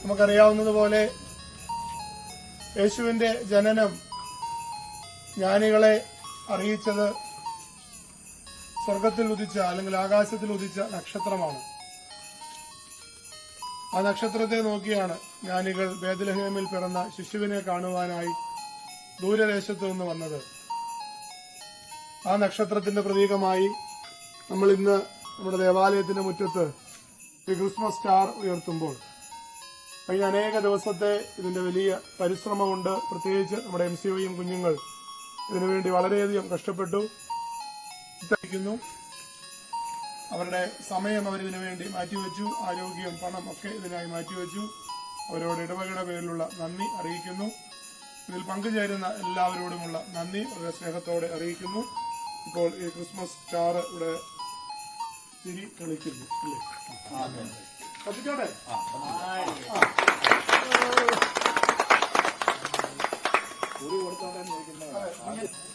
നമുക്കറിയാവുന്നതുപോലെ യേശുവിന്റെ ജനനം ജ്ഞാനികളെ അറിയിച്ചത് സ്വർഗത്തിൽ ഉദിച്ച അല്ലെങ്കിൽ ആകാശത്തിൽ ഉദിച്ച നക്ഷത്രമാണ്. ആ നക്ഷത്രത്തെ നോക്കിയാണ് ജ്ഞാനികൾ ബേത്ലഹേമിൽ പിറന്ന ശിശുവിനെ കാണുവാനായി ദൂരദേശത്തു നിന്ന് വന്നത്. ആ നക്ഷത്രത്തിന്റെ പ്രതീകമായി നമ്മൾ ഇന്ന് നമ്മുടെ ദേവാലയത്തിന്റെ മുറ്റത്ത് ഈ ക്രിസ്മസ് സ്റ്റാർ ഉയർത്തുമ്പോൾ കഴിഞ്ഞ അനേക ദിവസത്തെ ഇതിന്റെ വലിയ പരിശ്രമമുണ്ട്. പ്രത്യേകിച്ച് നമ്മുടെ MCOയും കുഞ്ഞുങ്ങൾ ഇതിനുവേണ്ടി വളരെയധികം കഷ്ടപ്പെട്ടു. അവരുടെ സമയം അവരിതിനു വേണ്ടി മാറ്റിവെച്ചു. ആരോഗ്യം, പണം ഒക്കെ ഇതിനായി മാറ്റിവെച്ചു. അവരോട് ഇടവകയുടെ പേരിലുള്ള നന്ദി അറിയിക്കുന്നു. ഇതിൽ പങ്കുചേരുന്ന എല്ലാവരോടുമുള്ള നന്ദി വളരെ സ്നേഹത്തോടെ അറിയിക്കുന്നു. ഇപ്പോൾ ഈ ക്രിസ്മസ് സ്റ്റാർ ഇവിടെ തിരി കളിക്കുന്നു അല്ലേ? കത്തിച്ചോട്ടെ. കൊടുത്തോട്ടെ.